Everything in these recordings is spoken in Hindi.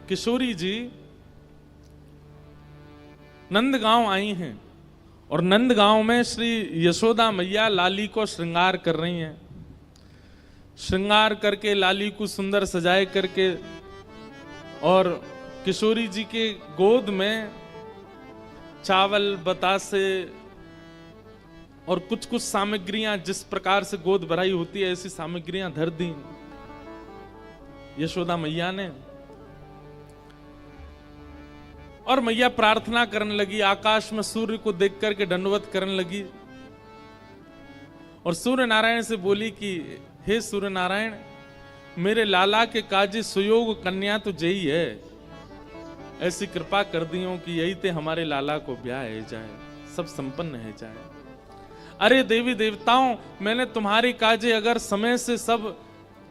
किशोरी जी नंदगांव आई हैं और नंदगांव में श्री यशोदा मैया लाली को श्रृंगार कर रही हैं। श्रृंगार करके लाली को सुंदर सजाए करके और किशोरी जी के गोद में चावल, बतासे और कुछ कुछ सामग्रियां, जिस प्रकार से गोद भराई होती है ऐसी सामग्रियां धर दी यशोदा मैया ने। और मैया प्रार्थना करने लगी, आकाश में सूर्य को देख करके दंडवत करने लगी और सूर्य नारायण से बोली कि हे सूर्य नारायण, मेरे लाला के काजी सुयोग कन्या तो जई है, ऐसी कृपा कर दियो कि यही ते हमारे लाला को ब्याह है जाए, सब संपन्न है जाए। अरे देवी देवताओं, मैंने तुम्हारी काजे अगर समय से सब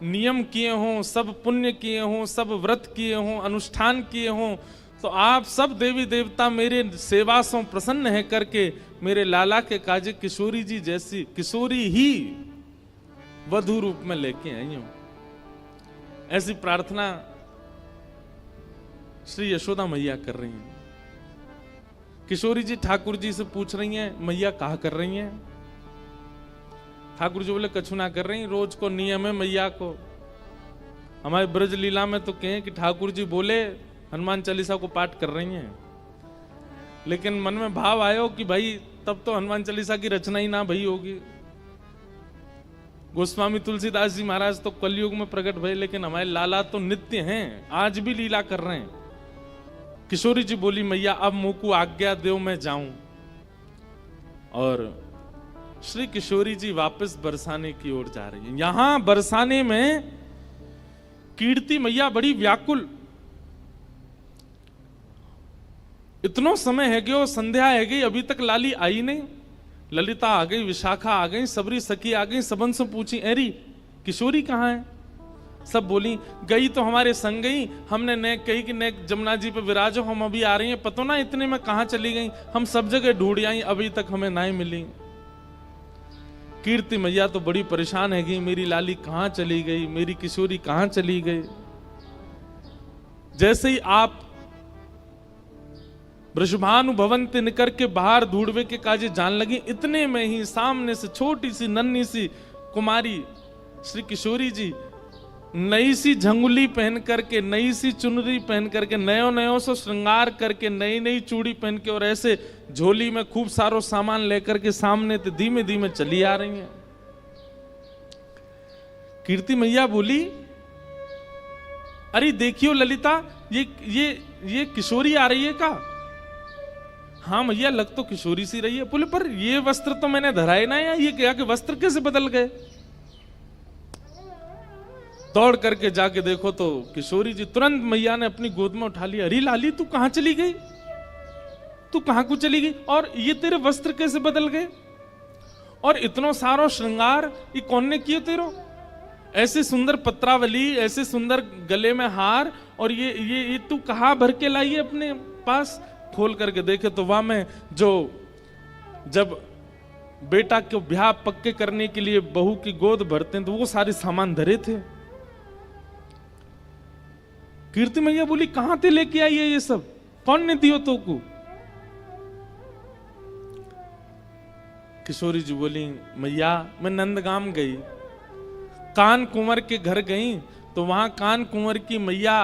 नियम किए हों, सब पुण्य किए हों, सब व्रत किए हों, अनुष्ठान किए हों, तो आप सब देवी देवता मेरे सेवा से प्रसन्न है करके मेरे लाला के काजे किशोरी जी जैसी किशोरी ही वधु रूप में लेके आई हूं। ऐसी प्रार्थना श्री यशोदा मैया कर रही हैं। किशोरी जी ठाकुर जी से पूछ रही हैं, मैया कहा कर रही हैं? ठाकुर जी बोले कछु ना कर रही, रोज को नियम है मैया को। हमारे ब्रज लीला में तो कहें कि ठाकुर जी बोले हनुमान चालीसा को पाठ कर रही हैं, लेकिन मन में भाव आयो कि भाई तब तो हनुमान चालीसा की रचना ही ना भई होगी। गोस्वामी तुलसीदास जी महाराज तो कलयुग में प्रकट भये, लेकिन हमारे लाला तो नित्य हैं, आज भी लीला कर रहे हैं। किशोरी जी बोली, मैया अब मुंह को आज्ञा दो मैं जाऊं। और श्री किशोरी जी वापस बरसाने की ओर जा रही है। यहां बरसाने में कीर्ति मैया बड़ी व्याकुल, इतनो समय है गयो, संध्या है गई, अभी तक लाली आई नहीं। ललिता आ गई, विशाखा आ गई, सबरी सखी आ गई, सबन से पूछी एरी किशोरी कहाँ है? सब बोली गई तो हमारे संग गई, हमने ने कही कि ने जमुना जी पे विराजो, हम अभी आ रही हैं, पतो ना इतने में कहाँ चली गई, हम सब जगह ढूंढ आई, अभी तक हमें नहीं मिली। कीर्ति मैया तो बड़ी परेशान है गई, मेरी लाली कहाँ चली गई, मेरी किशोरी कहाँ चली गई। जैसे ही आप वृषभानु भवन ते निकर के बाहर ढूंढवे के काजे जान लगी, इतने में ही सामने से छोटी सी नन्ही सी कुमारी श्री किशोरी जी नई सी झंगुली पहन करके, नई सी चुनरी पहन करके, नयो नयो सो श्रृंगार करके, नई नई चूड़ी पहन के और ऐसे झोली में खूब सारो सामान लेकर के सामने ते धीमे धीमे चली आ रही हैं। कीर्ति मैया बोली, अरे देखियो ललिता, ये किशोरी आ रही है का? हाँ मैया, लग तो किशोरी सी रही है। बोले पर ये वस्त्र तो मैंने धराए ना, या ये क्या कि वस्त्र कैसे बदल गए? दौड़ करके जाके देखो तो किशोरी जी, तुरंत मैया ने अपनी गोद में उठा लिया। अरे लाली, तू कहां चली गई? तू कहां को चली गई? और ये तेरे वस्त्र कैसे बदल गए? और इतनो सारो श्रृंगार ये कौन ने किए तेरो? ऐसे सुंदर पत्रावली, ऐसे सुंदर गले में हार, और ये तू कहां भर के लाई है अपने पास? खोल करके देखे तो वहां में जो जब बेटा को ब्याह पक्के करने के लिए बहू की गोद भरते हैं तो वो सारे सामान धरे थे। कीर्ति मैया बोली, कहां ते लेके आई है ये सब? कौन ने दियो तो को? किशोरी जी बोली, मैया मैं नंदगाम गई, कान कुंवर के घर गई, तो वहां कान कुंवर की मैया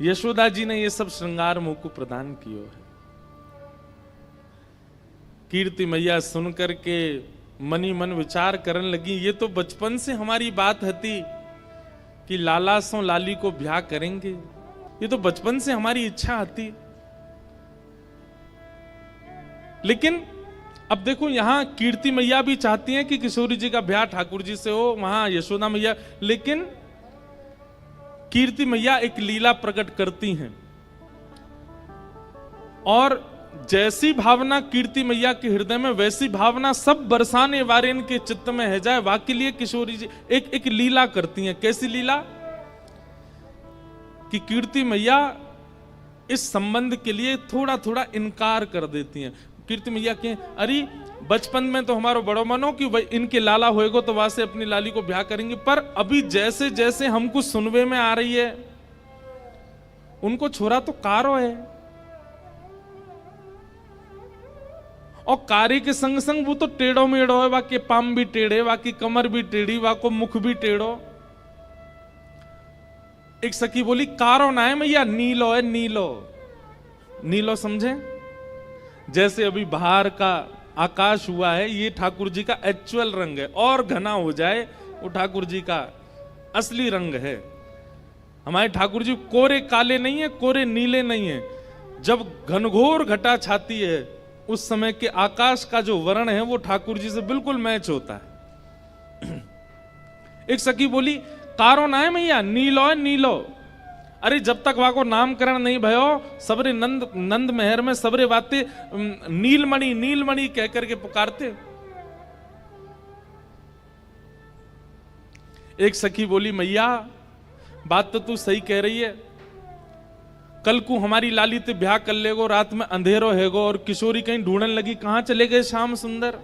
यशोदा जी ने ये सब श्रृंगार मुंह को प्रदान किया है। कीर्ति मैया सुनकर के मनी मन विचार करने लगी, ये तो बचपन से हमारी बात हती कि लाला सो लाली को ब्याह करेंगे, ये तो बचपन से हमारी इच्छा हती। लेकिन अब देखो, यहां कीर्ति मैया भी चाहती हैं कि किशोरी जी का ब्याह ठाकुर जी से हो, वहां यशोदा मैया, लेकिन कीर्ति मैया एक लीला प्रकट करती हैं और जैसी भावना कीर्ति मैया के हृदय में, वैसी भावना सब बरसाने वारेन के चित्त में है जाए। वाकई लिए किशोरी जी एक लीला करती हैं। कैसी लीला? कि कीर्ति मैया इस संबंध के लिए थोड़ा थोड़ा इनकार कर देती हैं। कीर्ति मैया के अरे बचपन में तो हमारो बड़ो मनो कि भाई इनके लाला होएगो तो वहां से अपनी लाली को ब्याह करेंगे, पर अभी जैसे जैसे हमको सुनवे में आ रही है उनको छोरा तो कारो है, और कार्य के संग संग वो तो टेढ़ो मेढ़ो है, वाके पाम भी टेढ़े, वाकी कमर भी टेढ़ी, वाको मुख भी टेढ़ो। एक सखी बोली कारो ना है मैया, नीलो है, नीलो। नीलो समझे? जैसे अभी बाहर का आकाश हुआ है, ये ठाकुर जी का एक्चुअल रंग है, और घना हो जाए वो ठाकुर जी का असली रंग है। हमारे ठाकुर जी कोरे काले नहीं है, कोरे नीले नहीं है। जब घनघोर घटा छाती है उस समय के आकाश का जो वर्ण है वो ठाकुर जी से बिल्कुल मैच होता है। एक सखी बोली कारो ना है मैया, नीलो है, नीलो। अरे जब तक वहां को नामकरण नहीं भयो, सबरे नंद महर में सबरे बातें नीलमणि नीलमणि कह करके पुकारते। एक सखी बोली मैया बात तो तू सही कह रही है, कल को हमारी लाली ते ब्याह कर लेगो, रात में अंधेरो हैगो और किशोरी कहीं ढूंढने लगी कहां चले गए श्याम सुंदर,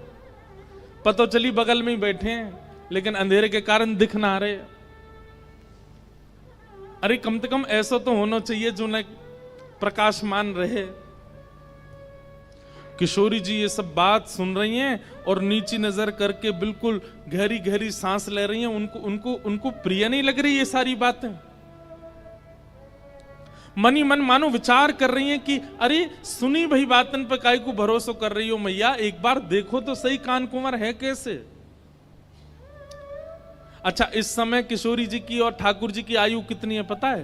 पतो चली बगल में ही बैठे हैं लेकिन अंधेरे के कारण दिख ना रहे। अरे कम से कम ऐसा तो होना चाहिए जो न प्रकाशमान रहे। किशोरी जी ये सब बात सुन रही हैं और नीची नजर करके बिल्कुल गहरी गहरी सांस ले रही हैं। उनको उनको उनको प्रिय नहीं लग रही ये सारी बातें। मनी मन मानो विचार कर रही हैं कि अरे सुनी भाई बातन पे काहे को भरोसा कर रही हो मैया, एक बार देखो तो सही कान कुंवर है कैसे। अच्छा इस समय किशोरी जी की और ठाकुर जी की आयु कितनी है पता है?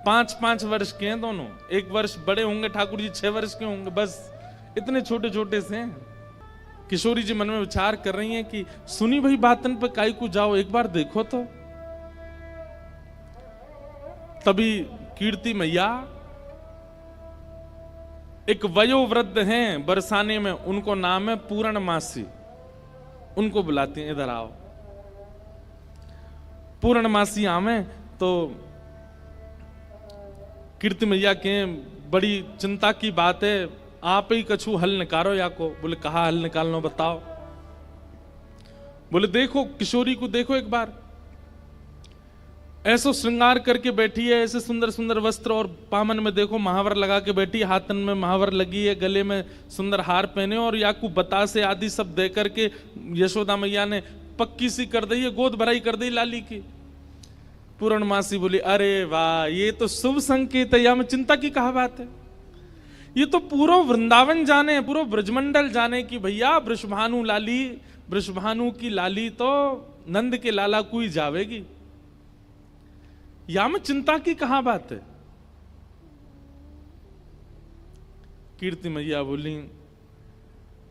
5-5 वर्ष के हैं दोनों। 1 वर्ष बड़े होंगे ठाकुर जी, 6 वर्ष के होंगे, बस इतने छोटे छोटे से हैं। किशोरी जी मन में विचार कर रही हैं कि सुनी भाई बातन पे काहे को जाओ, एक बार देखो तो। तभी कीर्ति मैया एक वयोवृद्ध हैं बरसाने में, उनको नाम है पूर्णमासी, उनको बुलाती हैं इधर आओ। पूर्णमासी आवे तो कीर्ति मैया के बड़ी चिंता की बात है, आप ही कछु हल निकालो या को। बोले कहा हल निकालना बताओ। बोले देखो किशोरी को देखो एक बार, ऐसो श्रृंगार करके बैठी है, ऐसे सुंदर सुंदर वस्त्र और पामन में देखो महावर लगा के बैठी, हाथन में महावर लगी है, गले में सुंदर हार पहने और याकू बतासे आदि सब दे करके यशोदा मैया ने पक्की सी कर दी है, गोद भराई कर दी लाली की। पूर्णमासी बोली अरे वाह ये तो शुभ संकेत है, या में चिंता की कहा बात है। ये तो पूरा वृंदावन जाने, पूरा ब्रजमंडल जाने की भैया वृषभानु लाली, वृषभानु की लाली तो नंद के लाला को ही जावेगी, या में चिंता की कहा बात है। कीर्ति मैया बोली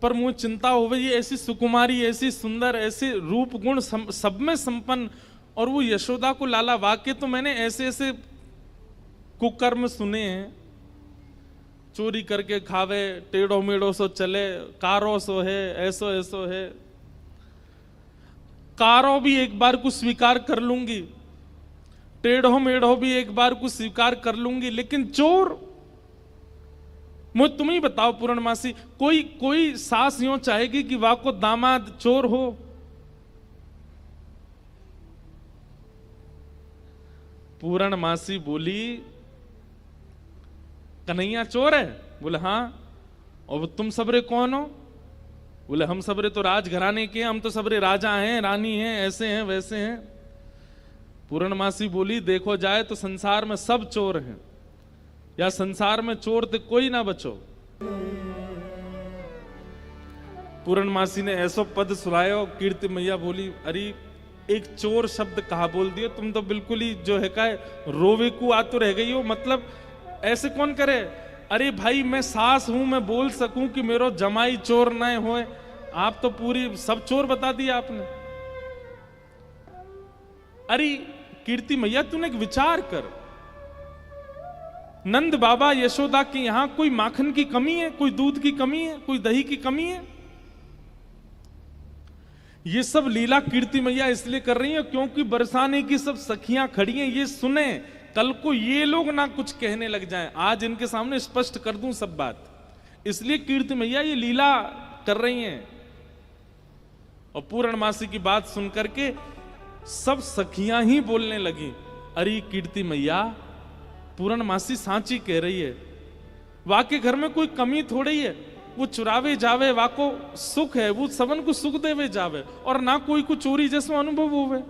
पर मुझे चिंता हो गई, ऐसी सुकुमारी, ऐसी सुंदर, ऐसे रूप गुण सब में संपन्न, और वो यशोदा को लाला, वाक्य तो मैंने ऐसे ऐसे कुकर्म सुने हैं, चोरी करके खावे, टेढ़ो मेढ़ो सो चले, कारो सो है, ऐसो ऐसो है। कारो भी एक बार को स्वीकार कर लूंगी, टेढ़ो मेढ़ो भी एक बार को स्वीकार कर लूंगी, लेकिन चोर, मुझे तुम ही बताओ पूर्णमासी, कोई सास यूं चाहेगी कि वाह को दामाद चोर हो? पूर्णमासी बोली कन्हैया चोर है? बोले हाँ। और तुम सबरे कौन हो? बोले हम सबरे तो राजघराने के, हम तो सबरे राजा हैं, रानी हैं, ऐसे हैं वैसे हैं। पूर्णमासी बोली देखो जाए तो संसार में सब चोर हैं, या संसार में चोर तो कोई ना बचो। पूर्णमासी ने ऐसो पद सुनायो। कीर्ति मैया बोली अरे एक चोर शब्द कहा बोल दिए तुम तो, बिल्कुल ही जो है का रोवे को आतुर रह गई हो। मतलब ऐसे कौन करे? अरे भाई मैं सास हूं, मैं बोल सकूं कि मेरो जमाई चोर न होए, आप तो पूरी सब चोर बता दिया आपने। अरे कीर्ति मैया तूने एक विचार कर, नंद बाबा यशोदा के यहां कोई माखन की कमी है, कोई दूध की कमी है, कोई दही की कमी है? ये सब लीला कीर्ति मैया इसलिए कर रही है क्योंकि बरसाने की सब सखियां खड़ी हैं, ये सुने, कल को ये लोग ना कुछ कहने लग जाएं। आज इनके सामने स्पष्ट कर दूं सब बात, इसलिए कीर्ति मैया ये लीला कर रही हैं। और पूर्णमासी की बात सुनकर के सब सखियां ही बोलने लगी, अरे कीर्ति मैया पूर्णमासी सांची कह रही है, वाके घर में कोई कमी थोड़ी है, वो चुरावे जावे वाको सुख है, वो सबन को सुख देवे जावे और ना कोई को चोरी जैसा अनुभव होवे।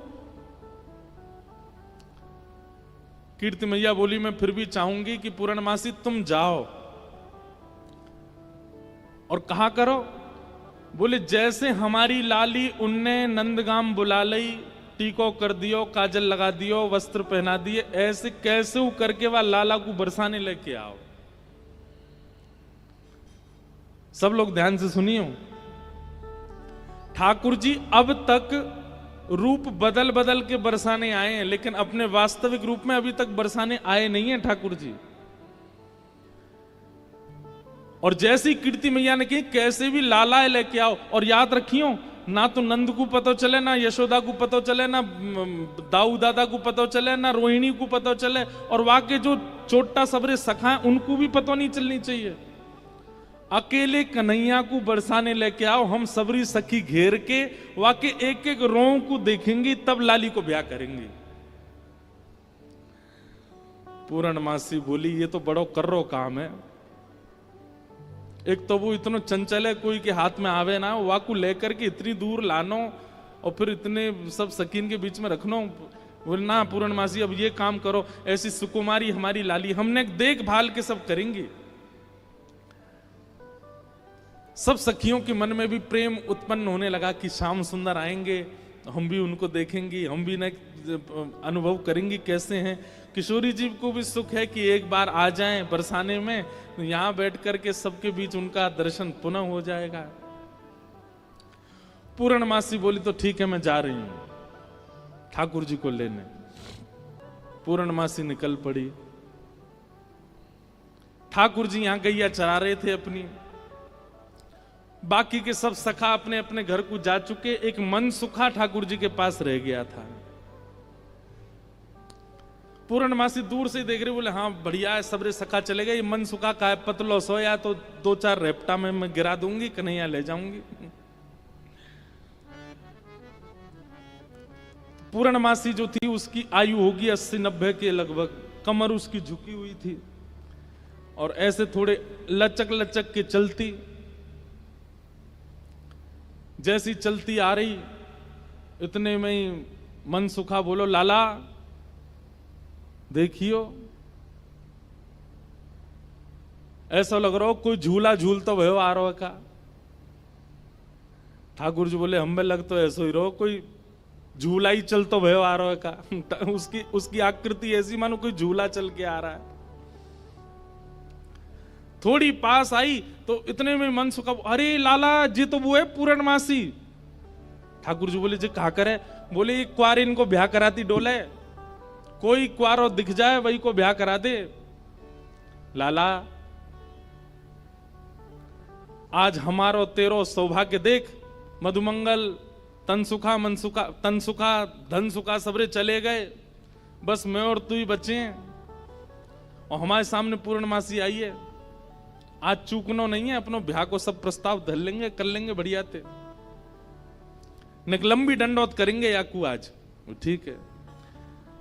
कीर्ति मैया बोली, मैं फिर भी चाहूंगी कि पूर्णमासी तुम जाओ और कहा करो। बोले जैसे हमारी लाली उनने नंदगाम बुला लई, टीको कर दियो, काजल लगा दियो, वस्त्र पहना दिए, ऐसे कैसे करके वह लाला को बरसाने लेके आओ। सब लोग ध्यान से सुनियो। ठाकुर जी अब तक रूप बदल बदल के बरसाने आए हैं, लेकिन अपने वास्तविक रूप में अभी तक बरसाने आए नहीं हैं ठाकुर जी। और जैसी कीर्ति मैया ने कही कैसे भी लाला लेके आओ, और याद रखियो ना तो नंद को पता चले, ना यशोदा को पता चले, ना दाऊ दादा को पता चले, ना रोहिणी को पता चले, और वाके जो छोटा सबरे सखा उनको भी पता नहीं चलनी चाहिए। अकेले कन्हैया को बरसाने लेके आओ, हम सबरी सखी घेर के वाके एक एक रों को देखेंगी, तब लाली को ब्याह करेंगी। पूर्णमासी बोली ये तो बड़ो कर्रो काम है। एक तो वो इतना चंचल है, कोई के हाथ में आवे ना, वाकू लेकर के इतनी दूर लानो और फिर इतने सब सकीन के बीच में रखनो। बोले ना पूर्णमासी अब ये काम करो, ऐसी सुकुमारी हमारी लाली, हमने देखभाल के सब करेंगी। सब सखियों के मन में भी प्रेम उत्पन्न होने लगा कि श्याम सुंदर आएंगे, हम भी उनको देखेंगे, हम भी न अनुभव करेंगे कैसे हैं। किशोरी जी को भी सुख है कि एक बार आ जाएं बरसाने में, यहां बैठ करके सबके बीच उनका दर्शन पुनः हो जाएगा। पूर्णमासी बोली तो ठीक है मैं जा रही हूं ठाकुर जी को लेने। पूर्णमासी निकल पड़ी। ठाकुर जी यहां गैया चरा रहे थे अपनी, बाकी के सब सखा अपने अपने घर को जा चुके, एक मन सुखा ठाकुर जी के पास रह गया था। पूर्णमासी दूर से देख रहे, बोले हाँ बढ़िया है, सबरे सखा चले गए, मन सुखा का है, पतलो सोया तो दो चार रेपटा में मैं गिरा दूंगी, कन्हैया ले जाऊंगी। पूर्णमासी जो थी उसकी आयु होगी 80-90 के लगभग, कमर उसकी झुकी हुई थी और ऐसे थोड़े लचक लचक के चलती। जैसी चलती आ रही इतने में ही मन सुखा बोलो, लाला देखियो ऐसा लग रहा हो कोई झूला झूल तो भयो आ रहा का। ठाकुर जी बोले हमें लग तो ऐसा ही रहो कोई झूला ही चल तो भयो आ रहा का। उसकी आकृति ऐसी मानो कोई झूला चल के आ रहा है। थोड़ी पास आई तो इतने में मन सुखा, अरे लाला जी तो वो है पूर्णमासी। ठाकुर जी बोले जी कहा करे? बोले ये क्वार इनको ब्याह कराती डोले, कोई क्वारो दिख जाए वही को ब्याह करा दे। लाला आज हमारो तेरो सौभाग्य देख, मधुमंगल तनसुखा मनसुखा तनसुखा धनसुखा सबरे चले गए, बस मैं और तू ही बचे हैं और हमारे सामने पूर्णमासी आई है। आज चूकनो नहीं है, अपनो ब्याह को सब प्रस्ताव धर लेंगे, कर लेंगे बढ़िया थे, लंबी दंडौत करेंगे याकू आज। ठीक है।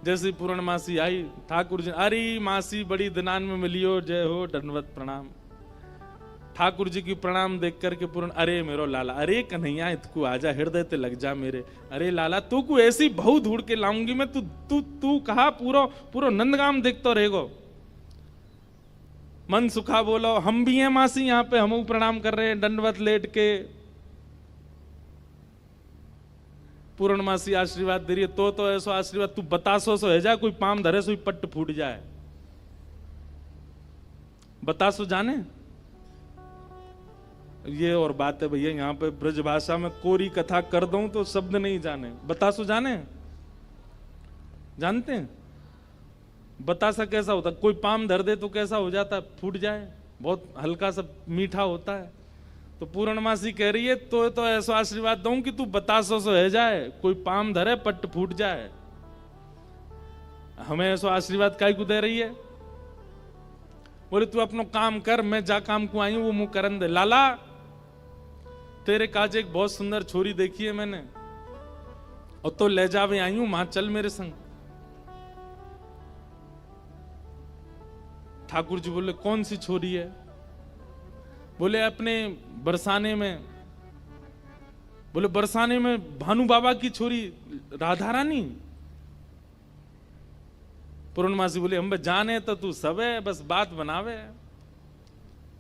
जैसे पूर्णमासी आई, ठाकुर जी अरे मासी बड़ी दिनान में मिलियो, जय हो दंडवत प्रणाम। ठाकुर जी की प्रणाम देख करके पूर्ण, अरे मेरो लाला, अरे कन्हैया इतकू आजा, हृदय ते लग जा मेरे। अरे लाला तू को ऐसी बहु ढूंढ के लाऊंगी मैं, तू तू तू कहा पूरा पूरा नंदगाम देखते रहेगो। मन सुखा बोलो, हम भी हैं मासी यहाँ पे, हम प्रणाम कर रहे हैं दंडवत लेट के। पूर्णमासी आशीर्वाद दे रही है, तो ऐसा आशीर्वाद तू बतासो सो है जा, कोई पाम धरे सो पट्ट फूट जाए। बतासो जाने ये और बात है भैया, यहाँ पे ब्रज भाषा में कोरी कथा कर दूं तो शब्द नहीं जाने। बतासो जाने, जानते हैं बतासा कैसा होता? कोई पाम धर दे तो कैसा हो जाता है? फूट जाए, बहुत हल्का सा मीठा होता है। तो पूर्णमासी कह रही है तो ऐसा आशीर्वाद दूं कि तू बतासो सो है जाए, कोई पाम धरे पट्ट फूट जाए। हमें ऐसा आशीर्वाद काय को दे रही है? बोले तू अपनो काम कर, मैं जा काम को आई हूं, वो मुंह करन दे। लाला तेरे काज एक बहुत सुंदर छोरी देखी है मैंने, और तो ले जावे आई हूं, मां चल मेरे संग। ठाकुर जी बोले कौन सी छोरी है? बोले अपने बरसाने में। बोले बरसाने में भानु बाबा की छोरी राधा रानी? पूर्णमासी बोले हम जाने तो तू सब है, बस बात बनावे।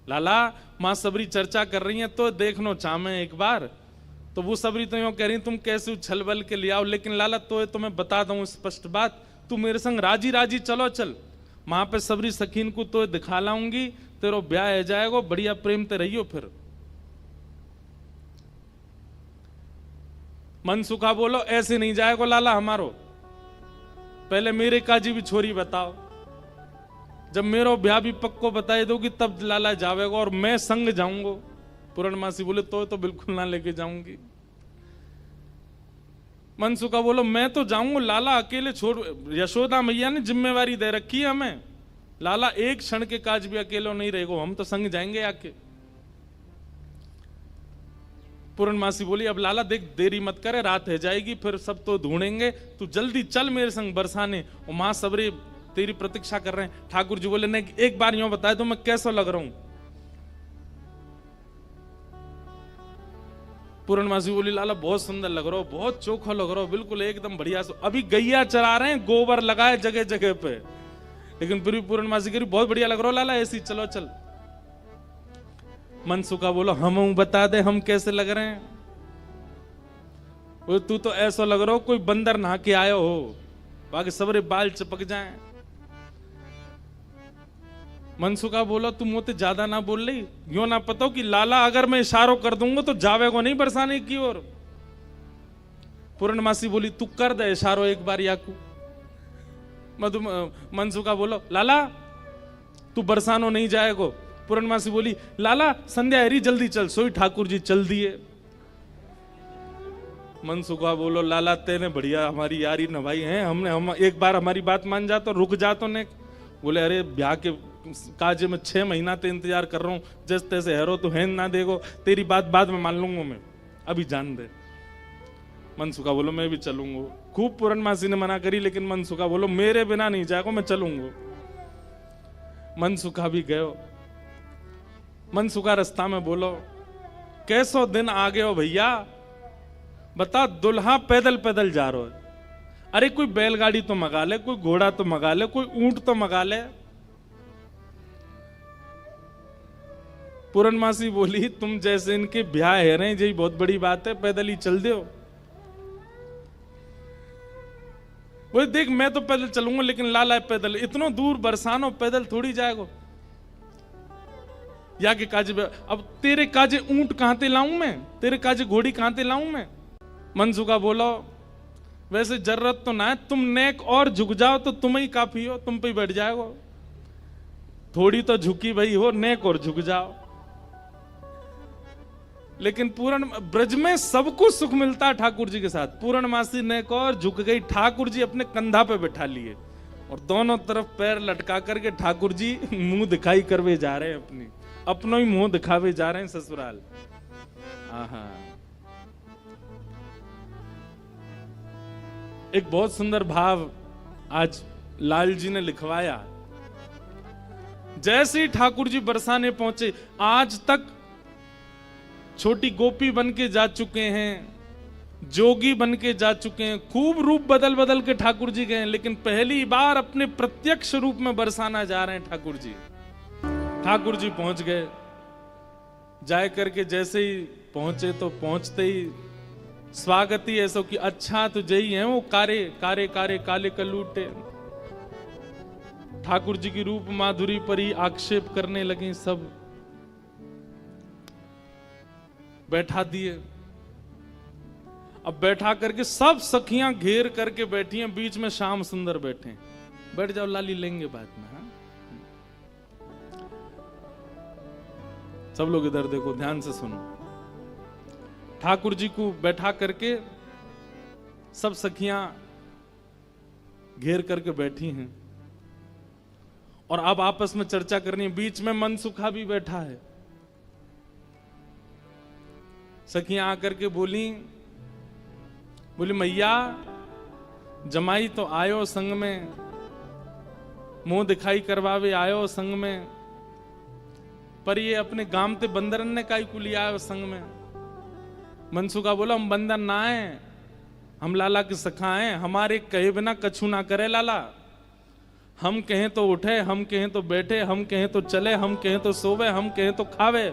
लाला मां सबरी चर्चा कर रही है तो देखनो चाहे एक बार। तो वो सबरी तो यूं कह रही तुम कैसे उछल बल के ले आओ, लेकिन लाला तो मैं बता दूं स्पष्ट बात, तू मेरे संग राजी राजी चलो चल, वहां पे सबरी सखीन को तो दिखा लाऊंगी, तेरो ब्याह हो जाएगा, बढ़िया प्रेम ते रहियो। फिर मनसुखा बोलो ऐसे नहीं जाएगा लाला हमारो, पहले मेरे काजी भी छोरी बताओ, जब मेरो ब्याह भी पक्को बताए दोगी तब लाला जावेगा और मैं संग जाऊंगा। पूर्णमासी बोले तो बिल्कुल ना लेके जाऊंगी। मनसुखा बोलो मैं तो जाऊंगा, लाला अकेले छोड़, यशोदा मैया ने जिम्मेवारी दे रखी है हमें, लाला एक क्षण के काज भी अकेले नहीं रहेगा, हम तो संग जाएंगे आके। पूर्णमासी बोली अब लाला देख देरी मत करे, रात है जाएगी, फिर सब तो ढूंढेंगे, तू जल्दी चल मेरे संग बरसाने, और मां सबरे तेरी प्रतीक्षा कर रहे हैं। ठाकुर जी बोले नहीं, एक बार यूं बताए तो मैं कैसा लग रहा हूं? पूर्णमासी बोली लाला बहुत सुंदर लग रहा हो, बहुत चोखा लग रहा हो, बिल्कुल एकदम बढ़िया। अभी गैया चरा रहे हैं, गोबर लगाए जगह जगह पे, लेकिन फिर भी पूर्णमासी कह बहुत बढ़िया लग रहा हो लाला, ऐसी चलो चल। मनसुखा बोलो हम बता दे हम कैसे लग रहे हैं? तू तो ऐसा लग रहा हो कोई बंदर नहा के आयो हो, बाकी सबरे बाल चिपक जाएं। मनसुखा बोलो तू मोते ज्यादा ना बोल रही, यो ना पता कि लाला अगर मैं इशारों कर दूंगा तो जावेगो नहीं बरसाने की ओर। पूर्णमासी बोली तू कर दे इशारों एक बार याकू। मनसुखा बोलो लाला तू बरसानो नहीं जाएगो। पूर्णमासी बोली लाला संध्या हरी जल्दी चल, सोई ठाकुर जी चल दिए। मनसुखा बोलो लाला तेने बढ़िया हमारी यारी नभाई है, हम एक बार हमारी बात मान जा तो रुक जा तो ने। बोले अरे ब्याह के काजे में 6 महीना ते इंतजार कर रहा हूं, जैसे तैसे हैरो तो है ना देगो, तेरी बात बाद में मान लूंगा मैं, अभी जान दे। मनसुखा बोलो मैं भी चलूंगा। खूब पूर्णमासी ने मना करी, लेकिन मनसुखा बोलो मेरे बिना नहीं जाएगा, मैं चलूंगा। मनसुखा भी गयो। मनसुखा रास्ता में बोलो कैसो दिन आ गए हो भैया, बता दुल्हा पैदल पैदल जा रहा है, अरे कोई बैलगाड़ी तो मंगा ले, कोई घोड़ा तो मंगा ले, कोई ऊंट तो मंगा ले। पूर्णमासी बोली तुम जैसे इनके ब्याह है रहे यही बहुत बड़ी बात है, पैदल ही चल दो। बोले देख मैं तो पैदल चलूंगा, लेकिन लाला पैदल इतना दूर बरसानो पैदल थोड़ी जाएगा। या के काजे अब तेरे काजे ऊंट कहां ते लाऊं मैं, तेरे काजे घोड़ी कहां ते लाऊं मैं? मनसुखा बोलो वैसे जरूरत तो ना है, तुम नेक और झुक जाओ तो तुम ही काफी हो, तुम पे ही बैठ जाएगो। थोड़ी तो झुकी भाई हो, नेक और झुक जाओ। लेकिन पूर्ण ब्रज में सबको सुख मिलता है ठाकुर जी के साथ। पूर्णमासी नेक और झुक गई, ठाकुर जी अपने कंधा पे बैठा लिए और दोनों तरफ पैर लटका करके ठाकुर जी मुंह दिखाई करवे जा रहे हैं, अपनो ही मुंह दिखावे जा रहे हैं ससुराल। आहा एक बहुत सुंदर भाव आज लाल जी ने लिखवाया। जैसे ही ठाकुर जी बरसाने पहुंचे, आज तक छोटी गोपी बन के जा चुके हैं, जोगी बन के जा चुके हैं, खूब रूप बदल बदल के ठाकुर जी गए, लेकिन पहली बार अपने प्रत्यक्ष रूप में बरसाना जा रहे हैं ठाकुर जी। ठाकुर जी पहुंच गए, जाए करके जैसे ही पहुंचे तो पहुंचते ही स्वागत ही ऐसा कि अच्छा तो जही है वो कारे कारे कारे काले कलूटे। ठाकुर जी की रूप माधुरी पर ही आक्षेप करने लगे, सब बैठा दिए। अब बैठा करके सब सखियां घेर करके बैठी हैं, बीच में श्याम सुंदर बैठे। बैठ जाओ लाली, लेंगे बाद में। हाँ सब लोग इधर देखो, ध्यान से सुनो। ठाकुर जी को बैठा करके सब सखियां घेर करके बैठी हैं और अब आपस में चर्चा करनी है। बीच में मनसुखा भी बैठा है। सखियां आकर के बोली मैया जमाई तो आयो संग में, मुंह दिखाई करवावे आयो संग में, पर ये अपने गांव ते बंदरन ने काई को लिया आयो संग में। मनसुखा बोला हम बंदर ना है, हम लाला के सखा हैं, हमारे कहे बिना कछु ना करे लाला। हम कहें तो उठे, हम कहें तो बैठे, हम कहें तो चले, हम कहें तो सोवे, हम कहें तो खावे।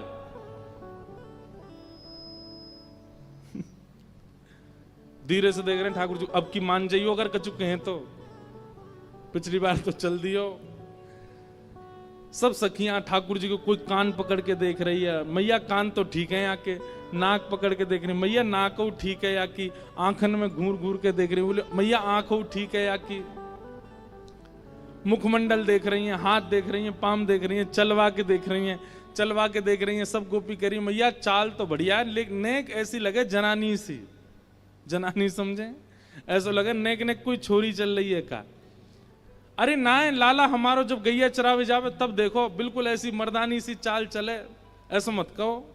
धीरे से देख रहे हैं ठाकुर जी, अब की मान जाइयो अगर कछु कहें तो, पिछली बार तो चल दियो। सब सखियां ठाकुर जी को कोई कान पकड़ के देख रही है। मैया कान तो ठीक है, यहाँ के नाक पकड़ के देख रही है। मैया नाक ठीक है, या की आंखन में घूर घूर के देख रही है। बोले मैया आंख ठीक है, या की मुखमंडल देख रही हैं, हाथ देख रही हैं, पाम देख रही हैं, चलवा के देख रही हैं, चलवा के देख रही हैं। सब गोपी करी मैया चाल तो बढ़िया है, लेकिन नेक ऐसी लगे जनानी सी, जनानी समझे, ऐसा लगे नेक नेक कोई छोरी चल रही है का। अरे ना है लाला, हमारो जब गैया चरावे जावे तब देखो बिल्कुल ऐसी मर्दानी सी चाल चले, ऐसा मत कहो।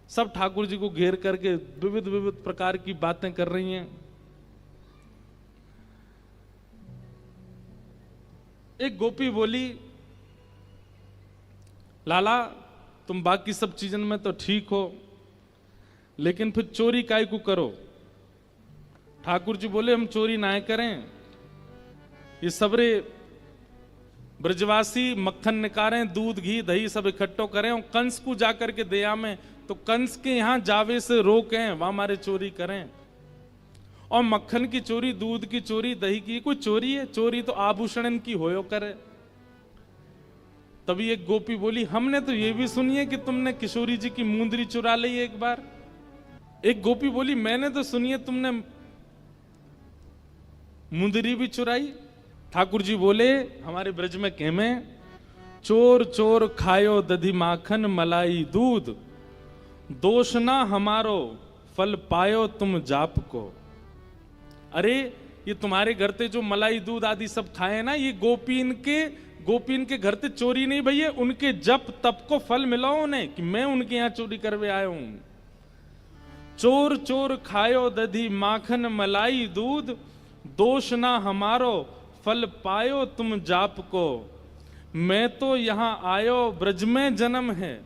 सब ठाकुर जी को घेर करके विविध विविध प्रकार की बातें कर रही हैं। एक गोपी बोली लाला तुम बाकी सब चीजन में तो ठीक हो, लेकिन फिर चोरी काय को करो। ठाकुर जी बोले हम चोरी ना करें, ये सबरे ब्रजवासी मक्खन निकालें, दूध घी दही सब इकट्ठो करें और कंस को जाकर के दया में, तो कंस के यहां जावे से रोकें, वहां हमारे चोरी करें। और मक्खन की चोरी, दूध की चोरी, दही की कोई चोरी है? चोरी तो आभूषण की होयो करे। तभी एक गोपी बोली हमने तो ये भी सुनी है कि तुमने किशोरी जी की मुंदरी चुरा ली एक बार। एक गोपी बोली मैंने तो सुनी है तुमने मुंदरी भी चुराई। ठाकुर जी बोले हमारे ब्रज में कहमे, चोर चोर खायो दधी माखन मलाई दूध, दोष ना हमारो फल पायो तुम जाप को। अरे ये तुम्हारे घर ते जो मलाई दूध आदि सब खाए ना, ये गोपीन के घर ते चोरी नहीं भैया, उनके जप तप को फल मिला उन्हें कि मैं उनके यहां चोरी करवे आया हूं। चोर चोर खायो दधी माखन मलाई दूध, दोष ना हमारो फल पायो तुम जाप को। मैं तो यहां आयो ब्रज में जन्म है,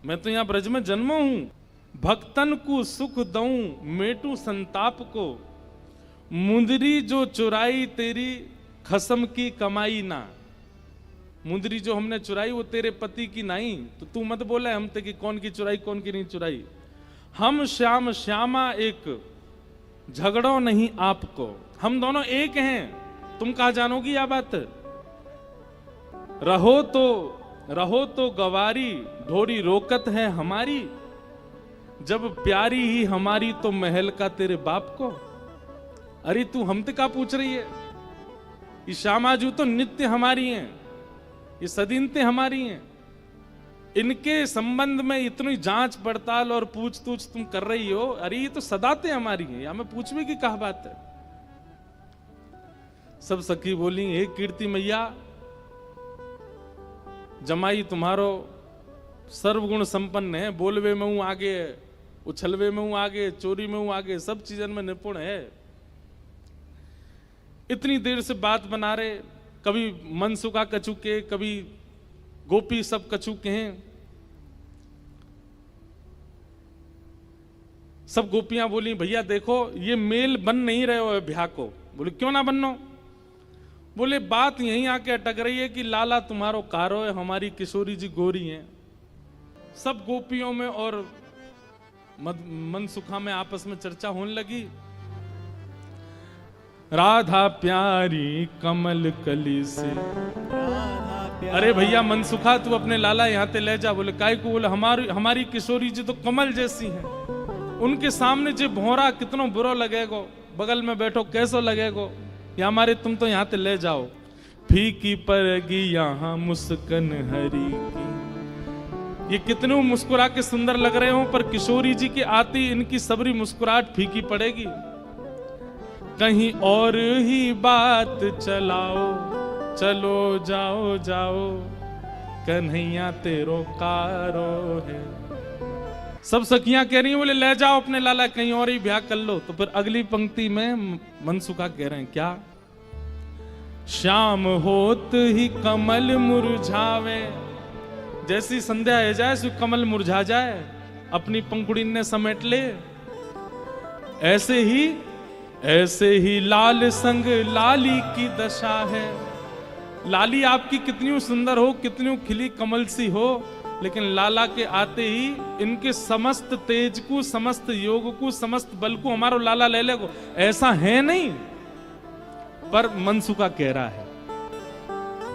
मैं तो यहां ब्रज में जन्म हूं। भक्तन को सुख दऊं मेटू संताप को, मुंदरी जो चुराई तेरी खसम की कमाई ना। मुंदरी जो हमने चुराई वो तेरे पति की नहीं, तो तू मत बोले हम ते कि कौन की चुराई कौन की नहीं चुराई। हम श्याम श्यामा एक, झगड़ो नहीं आपको। हम दोनों एक हैं, तुम कहा जानोगी यह बात। रहो तो गवारी, ढोरी रोकत है हमारी, जब प्यारी ही हमारी तो महल का तेरे बाप को। अरे तू हमसे क्या पूछ रही है? ये श्यामाजू तो नित्य हमारी हैं, ये सदीनते हमारी हैं। इनके संबंध में इतनी जांच पड़ताल और पूछ तूछ तुम कर रही हो, अरे ये तो सदाते हमारी हैं, या मैं पूछने की क्या बात है। सब सखी बोली हे कीर्ति मैया, जमाई तुम्हारो सर्वगुण संपन्न है, बोलवे में हूं आगे, उछलवे में हूं आगे, चोरी में हूं आगे, सब चीजन में निपुण है। इतनी देर से बात बना रहे, कभी मनसुखा कछु के, कभी गोपी सब कछु के हैं। सब गोपियां बोली भैया देखो ये मेल बन नहीं रहे हो ब्याह को। बोले क्यों ना बननो? बोले बात यहीं आके अटक रही है कि लाला तुम्हारो कारो है, हमारी किशोरी जी गोरी हैं। सब गोपियों में और मनसुखा में आपस में चर्चा होने लगी। राधा प्यारी कमल कली से, अरे भैया मनसुखा तू अपने लाला यहाँ ते ले जा। बोले काय को? बोले हमारी किशोरी जी तो कमल जैसी हैं, उनके सामने जे भौरा कितनो बुरा लगेगो, बगल में बैठो कैसो लगेगो, या हमारे तुम तो यहाँ ते ले जाओ। फीकी पड़ेगी यहाँ मुस्कन हरी की। ये कितने मुस्कुरा के सुंदर लग रहे हो, पर किशोरी जी के आती इनकी सबरी मुस्कुराहट फीकी पड़ेगी। कहीं और ही बात चलो जाओ जाओ कन्हैया तेरो कारो है। सब सखियां कह रही हैं बोले ले जाओ अपने लाला कहीं और ही ब्याह कर लो। तो फिर अगली पंक्ति में मनसुखा कह रहे हैं क्या, शाम होत ही कमल मुरझावे, जैसी संध्या हो जाए सो कमल मुरझा जाए, अपनी पंखुड़ी ने समेट ले, ऐसे ही लाल संग लाली की दशा है। लाली आपकी कितनी सुंदर हो, कितनी खिली कमल सी हो, लेकिन लाला के आते ही इनके समस्त तेज को, समस्त योग को, समस्त बल को हमारो लाला ले लेगो, ऐसा है नहीं। पर मनसुखा कह रहा है,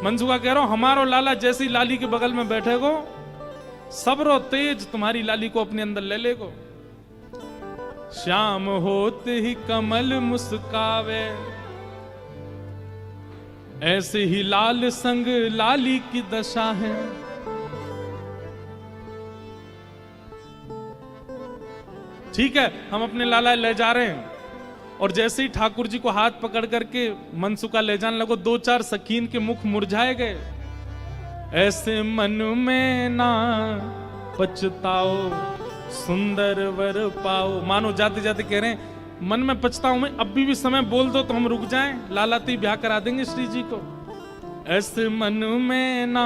मनसुखा कह रहा हूं हमारो लाला जैसी लाली के बगल में बैठेगो, सबरो तेज तुम्हारी लाली को अपने अंदर ले लेगो। श्याम होते ही कमल मुस्कावे, ऐसे ही लाल संग लाली की दशा है। ठीक है, हम अपने लाला ले जा रहे हैं, और जैसे ही ठाकुर जी को हाथ पकड़ करके मनसुखा ले जाने लगो, दो चार सकीन के मुख मुरझाए गए। ऐसे मन में ना पछताओ सुंदर वर पाओ, मानो जाते जाते कह रहे हैं मन में पछताऊं मैं, अभी भी समय बोल दो तो हम रुक जाएं, लाला ती ब्याह करा देंगे श्री जी को। ऐसे मन में ना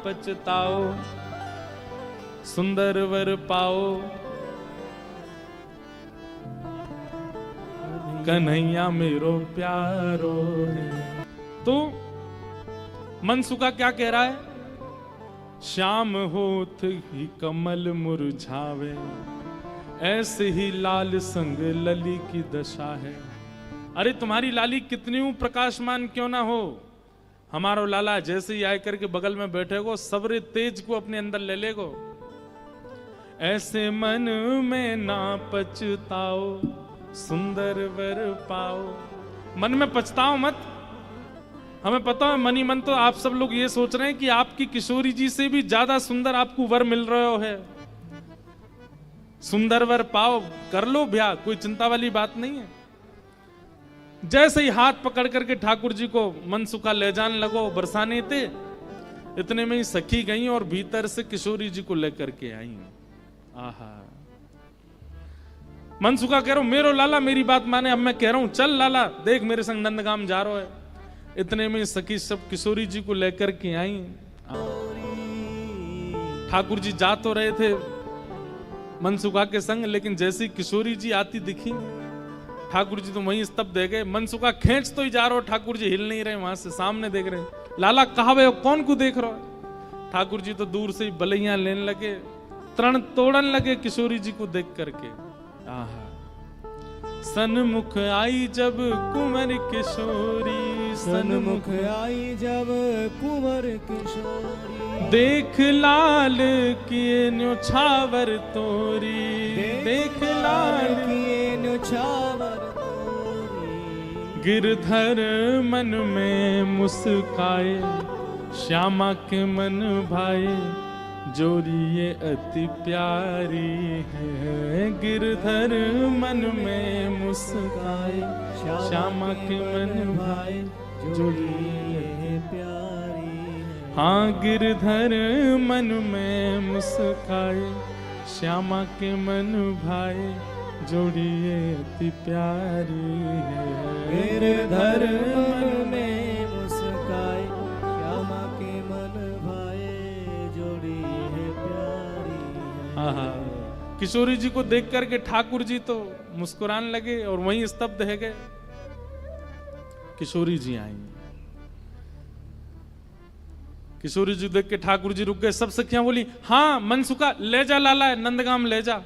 पछताओ सुंदर वर पाओ, कन्हैया मेरो प्यारो है। तो मनसुखा क्या कह रहा है, श्याम होत ही कमल मुरझावे, ऐसे ही लाल संग लली की दशा है। अरे तुम्हारी लाली कितनी प्रकाशमान क्यों ना हो, हमारो लाला जैसे ही आकर के बगल में बैठेगो, सबरे तेज को अपने अंदर ले लेगो। ऐसे मन में ना पछताओ सुंदर वर पाओ, मन में पछताओ मत। हमें पता है मनी मन तो आप सब लोग ये सोच रहे हैं कि आपकी किशोरी जी से भी ज्यादा सुंदर आपको वर मिल रहा है। सुंदर वर पाओ, कर लो ब्याह, कोई चिंता वाली बात नहीं है। जैसे ही हाथ पकड़ करके ठाकुर जी को मनसुखा ले जाने लगो, बरसाने थे, इतने में ही सखी गई और भीतर से किशोरी जी को लेकर के आई। आहा, मनसुखा कह रहा हूं मेरो लाला मेरी बात माने, अब मैं कह रहा हूं चल लाला देख मेरे संग नंदगाम जा रहा है। इतने में सखी सब किशोरी जी को लेकर के आई। ठाकुर जी जा तो रहे थे मनसुखा के संग, लेकिन जैसी किशोरी जी आती दिखी, ठाकुर जी तो वहीं स्तब्ध रह गए। मनसुखा खींच तो ही जा रहा हो, ठाकुर जी हिल नहीं रहे, वहां से सामने देख रहे, लाला कहा वे कौन को देख रहा है। ठाकुर जी तो दूर से ही बलैया लेने लगे, तरण तोड़न लगे किशोरी जी को देख करके। आहा, सन्मुख आई जब कुंवर किशोरी, सन्मुख आई जब कुंवर किशोरी, देख लाल किए न्योछावर तोरी, देख लाल किए न्योछावर तोरी। गिरधर मन में मुस्काए, श्यामा के मन भाए, जोरी ये अति प्यारी है। गिरधर मन में मुस्काए, श्यामा के मन भाए, जोरी ये प्यारी है। हाँ गिरधर मन में मुस्काए, श्यामा के मन भाए, जोड़ी ये अति प्यारी है। गिरधर मन में मुस्काए, श्यामा के मन भाए, जोड़ी है प्यारी है। आहा, किशोरी जी को देख करके ठाकुर जी तो मुस्कुराने लगे और वहीं स्तब्ध है गए। किशोरी जी आई, किशोरी जी देख के ठाकुर जी रुक गए। सब सखियां बोली हाँ मनसुखा ले जा लाला, नंदगाम ले जा,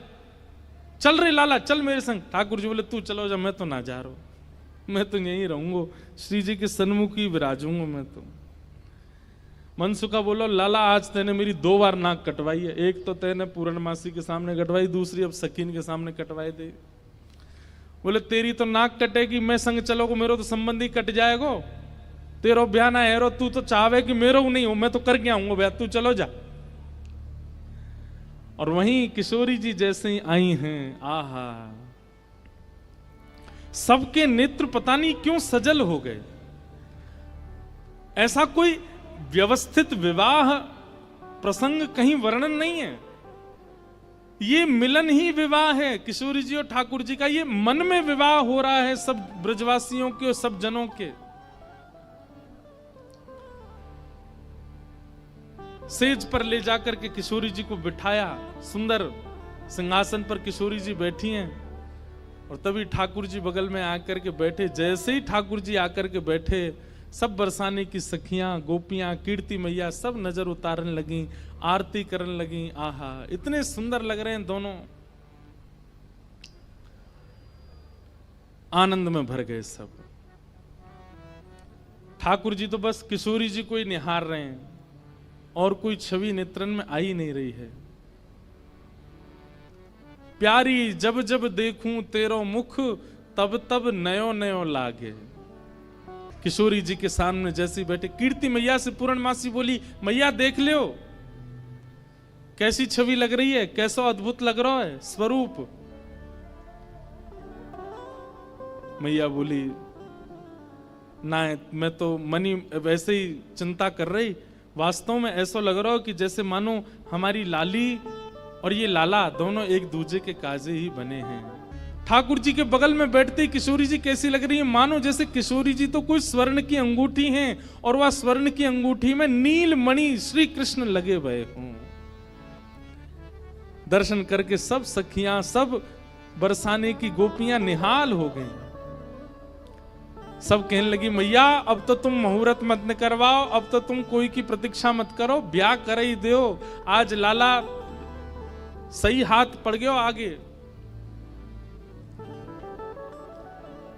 चल रहे लाला चल मेरे संग। ठाकुर जी बोले तू चलो जा, मैं तो ना जा रहा हूं, मैं तो यहीं रहूंगा, श्री जी के सन्मुख ही विराजूंगा मैं तो। मनसुखा बोलो लाला आज तेने मेरी 2 बार नाक कटवाई है, एक तो तेने पूर्णमासी के सामने कटवाई, दूसरी अब सकीन के सामने कटवाई दे। बोले तेरी तो नाक कटेगी, मैं संग चलोगो मेरो तो संबंधी कट जाएगो, तेरो ब्याह ना हेरो, तू तो चाहे कि मेरो नहीं हो, मैं तो करके आऊंगा ब्याह, तू चलो जा। और वहीं किशोरी जी जैसे ही आई हैं, आहा सबके नेत्र पता नहीं क्यों सजल हो गए। ऐसा कोई व्यवस्थित विवाह प्रसंग कहीं वर्णन नहीं है। ये मिलन ही विवाह है किशोरी जी और ठाकुर जी का। ये मन में विवाह हो रहा है सब ब्रजवासियों के और सब जनों के। सेज पर ले जाकर के किशोरी जी को बिठाया, सुंदर सिंहासन पर किशोरी जी बैठी हैं और तभी ठाकुर जी बगल में आकर के बैठे। जैसे ही ठाकुर जी आकर के बैठे, सब बरसाने की सखियां, गोपियां, कीर्ति मैया सब नजर उतारने लगी, आरती करने लगी। आहा, इतने सुंदर लग रहे हैं दोनों, आनंद में भर गए सब। ठाकुर जी तो बस किशोरी जी को ही निहार रहे हैं और कोई छवि नेत्रन में आ ही नहीं रही है। प्यारी जब जब देखूं तेरो मुख, तब तब नयो नयो लागे। किशोरी जी के सामने जैसे बैठे, कीर्ति मैया से पूर्णमासी बोली, मैया देख लो कैसी छवि लग रही है, कैसा अद्भुत लग रहा है स्वरूप। मैया बोली, ना मैं तो मनी वैसे ही चिंता कर रही, वास्तव में ऐसा लग रहा हो कि जैसे मानो हमारी लाली और ये लाला दोनों एक दूसरे के काजे ही बने हैं। ठाकुर जी के बगल में बैठते किशोरी जी कैसी लग रही है, मानो जैसे किशोरी जी तो कोई स्वर्ण की अंगूठी हैं और वह स्वर्ण की अंगूठी में नील मणि श्री कृष्ण लगे हुए हों। दर्शन करके सब सखियां, सब बरसाने की गोपियां निहाल हो गईं। सब कहने लगी, मैया अब तो तुम मुहूर्त मत न करवाओ, अब तो तुम कोई की प्रतीक्षा मत करो, ब्याह कर ही दो। आज लाला सही हाथ पड़ गयो आगे।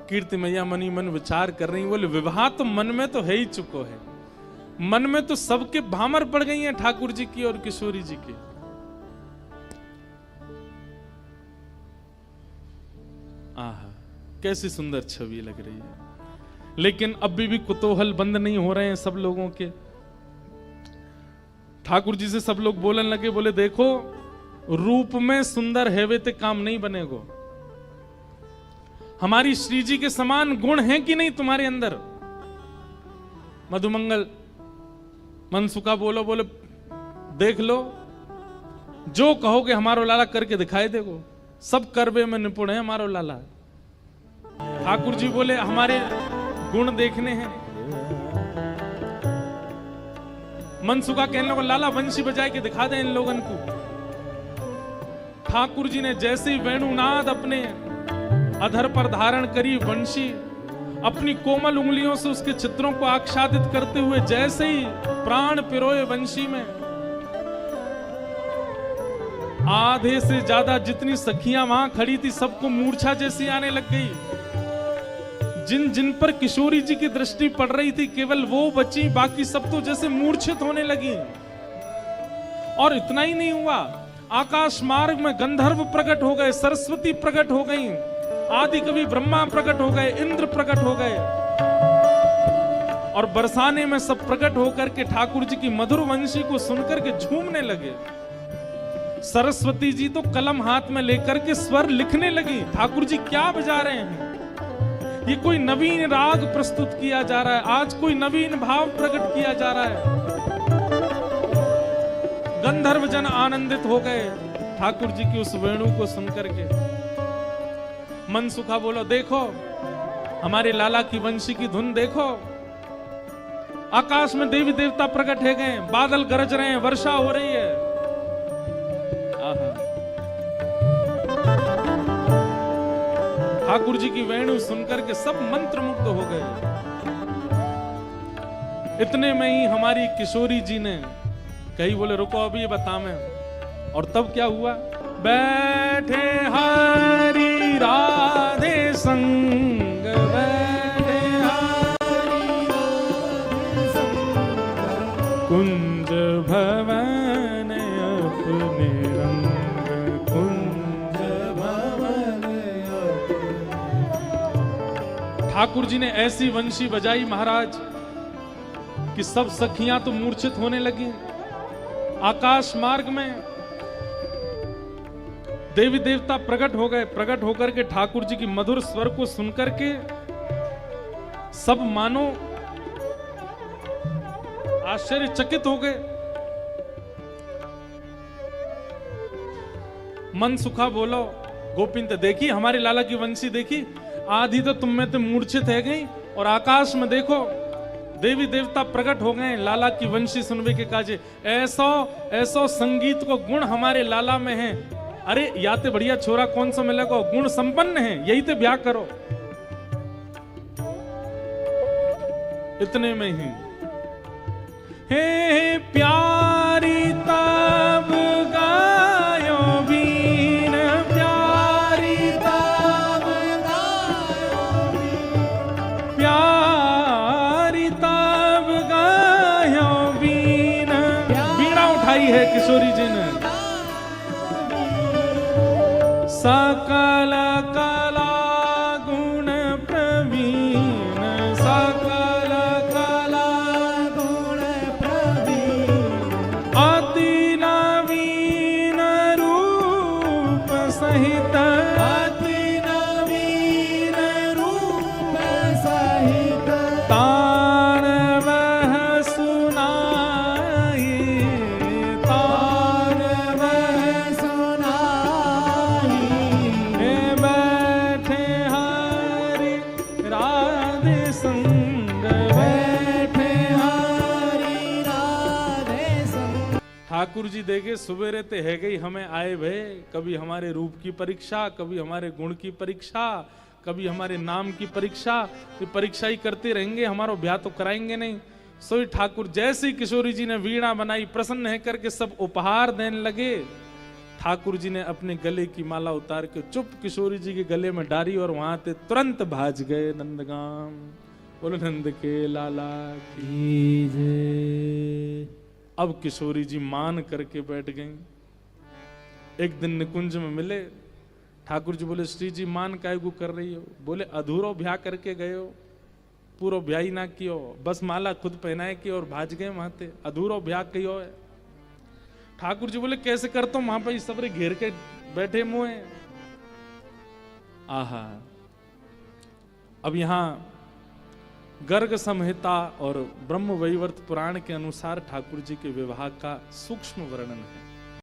कीर्ति मैया मनी मन विचार कर रही, बोले विवाह तो मन में तो है ही चुको है, मन में तो सबके भामर पड़ गई हैं ठाकुर जी की और किशोरी जी की। आहा, कैसी सुंदर छवि लग रही है। लेकिन अभी भी कुतूहल बंद नहीं हो रहे हैं सब लोगों के। ठाकुर जी से सब लोग बोलने लगे, बोले देखो रूप में सुंदर है वे ते काम नहीं बनेगो। हमारी श्री जी के समान गुण हैं कि नहीं तुम्हारे अंदर? मधुमंगल मनसुखा बोलो, बोले देख लो, जो कहोगे हमारो लाला करके दिखाई देगो, सब करवे में निपुण है हमारो लाला। ठाकुर जी बोले हमारे गुण देखने हैं। मनसुखा कहने लगा, लाला वंशी बजाए के दिखा दे इन लोगन को। ठाकुर जी ने जैसे ही वेणुनाद अपने अधर पर धारण करी, वंशी अपनी कोमल उंगलियों से उसके चित्रों को आच्छादित करते हुए जैसे ही प्राण पिरोए वंशी में, आधे से ज्यादा जितनी सखियां वहां खड़ी थी सबको मूर्छा जैसी आने लग गई। जिन जिन पर किशोरी जी की दृष्टि पड़ रही थी केवल वो बची, बाकी सब तो जैसे मूर्छित होने लगी। और इतना ही नहीं हुआ, आकाश मार्ग में गंधर्व प्रकट हो गए, सरस्वती प्रकट हो गई, आदि कवि ब्रह्मा प्रकट हो गए, इंद्र प्रकट हो गए और बरसाने में सब प्रकट होकर के ठाकुर जी की मधुर वंशी को सुनकर के झूमने लगे। सरस्वती जी तो कलम हाथ में लेकर के स्वर लिखने लगी। ठाकुर जी क्या बजा रहे हैं? ये कोई नवीन राग प्रस्तुत किया जा रहा है, आज कोई नवीन भाव प्रकट किया जा रहा है। गंधर्व जन आनंदित हो गए ठाकुर जी की उस वेणु को सुनकर के। मनसुखा बोलो, देखो हमारे लाला की वंशी की धुन देखो, आकाश में देवी देवता प्रकट है गए, बादल गरज रहे हैं, वर्षा हो रही है। ठाकुर जी की वेणु सुनकर के सब मंत्रमुग्ध हो गए। इतने में ही हमारी किशोरी जी ने कही, बोले रुको अभी ये बता मैं। और तब क्या हुआ? बैठे हरि राधे संग, बैठे हरि राधे संग, कुंज भवन अपने रंग, कुंज भवन अपने। ठाकुर जी ने ऐसी वंशी बजाई महाराज कि सब सखियां तो मूर्छित होने लगी। आकाश मार्ग में देवी देवता प्रकट हो गए, प्रकट होकर के ठाकुर जी की मधुर स्वर को सुनकर के सब मानो आश्चर्यचकित हो गए। मन सुखा बोलो, गोपिंद देखी हमारे लाला की वंशी देखी, आधी तो तुम में तो मूर्छित है गई, और आकाश में देखो देवी देवता प्रकट हो गए लाला की वंशी सुनवे के काजे। ऐसो ऐसो संगीत को गुण हमारे लाला में है। अरे याते बढ़िया छोरा कौन सा मिलेगा, गुण संपन्न है, यही तो ब्याह करो। इतने में ही हे प्यारी तब गायो बीन, प्यारी तब गायो बीन, प्यारी तब गायो बीन। बीड़ा उठाई है किशोरी जी ने। सकल कला गुण प्रवीण, सकल कला गुण प्रवीण, अति नवीन रूप सहित, अति नवीन रूप सहित, तान वह सुनाई, तान वह सुनाई, हे बैठे हरि राधे संग, बैठे हरि राधे संग। ठाकुर जी देखे सुबेरे ते है गई हमें आए भय, कभी हमारे रूप की परीक्षा, कभी हमारे गुण की परीक्षा, कभी हमारे नाम की परीक्षा। ये परीक्षा ही करते रहेंगे, हमारा ब्याह तो कराएंगे नहीं। सोई ठाकुर जैसी किशोरी जी ने वीणा बनाई, प्रसन्न है करके सब उपहार देने लगे। ठाकुर जी ने अपने गले की माला उतार के चुप किशोरी जी के गले में डाली, और वहां ते तुरंत भाज गए नंदगाम। बोलो नंद के लाला की। अब किशोरी जी मान करके बैठ गईं। एक दिन निकुंज में मिले, ठाकुर जी बोले श्री जी मान काय को कर रही हो? बोले अधूरो ब्याह करके गए हो, पूरा ब्याह ही ना कियो, बस माला खुद पहनाए की और भाज गए वहां ते, अधूरो ब्याह कियो है। ठाकुर जी बोले कैसे करता हूं, वहां पर सबरे घेर के बैठे मुंह। आहा, अब यहां गर्ग संहिता और ब्रह्म वैवर्त पुराण के अनुसार ठाकुर जी के विवाह का सूक्ष्म वर्णन है।